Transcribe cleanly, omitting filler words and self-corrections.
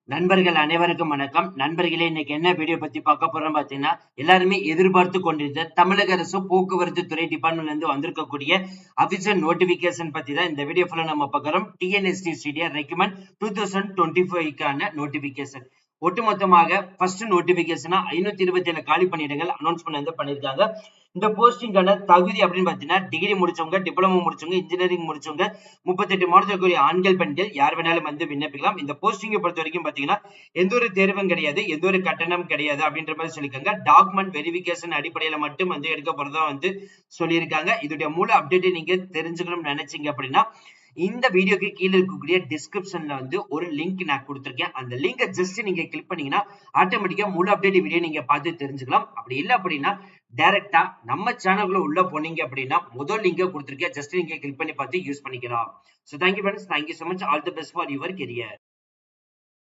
நண்பர்கள் அனைவருக்கும் வணக்கம். நண்பர்களே, இன்னைக்கு என்ன வீடியோ பத்தி பார்க்க போறோம் பாத்தீங்கன்னா, எல்லாருமே எதிர்பார்த்து கொண்டிருந்த தமிழக அரசு போக்குவரத்து துறை டிபார்ட்மெண்ட்ல இருந்து வந்திருக்கக்கூடிய அபிஷியல் நோட்டிபிகேஷன் பத்தி தான் இந்த வீடியோ ஃபுல்லா நம்ம பார்க்கிறோம். TNSTCDR ரெக்கமெண்ட் 2025க்கான நோட்டிபிகேஷன். ஒட்டுமொத்தமாக ஃபர்ஸ்ட் நோட்டிபிகேஷனா 527 காலி பணியிடங்கள் அனௌன்ஸ் பண்ணிருக்காங்க. இந்த போஸ்டிங்கான தகுதி அப்படின்னு பாத்தீங்கன்னா, டிகிரி முடிச்சவங்க, டிப்ளமோ முடிச்சவங்க, இன்ஜினியரிங் முடிச்சவங்க, 38 மாவட்டத்திற்குரிய ஆண்கள் பெண்கள் யார் வேணாலும் வந்து விண்ணப்பிக்கலாம். இந்த போஸ்டிங்கை பொறுத்த வரைக்கும் பாத்தீங்கன்னா, எந்த ஒரு தேர்வும் கிடையாது, எந்த ஒரு கட்டணம் கிடையாது அப்படின்ற மாதிரி சொல்லியிருக்காங்க. டாக்குமெண்ட் வெரிஃபிகேஷன் அடிப்படையில மட்டும் வந்து எடுக்க போறதா வந்து சொல்லியிருக்காங்க. இதோட முழு அப்டேட்டை நீங்க தெரிஞ்சுக்கணும்னு நினைச்சீங்க அப்படின்னா, இந்த வீடியோக்கு கீழே இருக்கக்கூடிய டிஸ்கிரிப்ஷன்ல வந்து ஒரு லிங்க் நான் கொடுத்திருக்கேன். அந்த லிங்கை ஜஸ்ட் நீங்க கிளிக் பண்ணீங்கன்னா ஆட்டோமேட்டிக்கா முழு அப்டேட் வீடியோ நீங்க பார்த்து தெரிஞ்சுக்கலாம். அப்படி இல்லை அப்படின்னா டைரக்டா நம்ம சேனலுக்குள்ள உள்ள போனீங்க அப்படின்னா முதல் லிங்கை கொடுத்திருக்கேன். ஜஸ்ட் நீங்க கிளிக் பண்ணி பார்த்து யூஸ் பண்ணிக்கலாம். So thank you friends. Thank you so much. All the best for your career.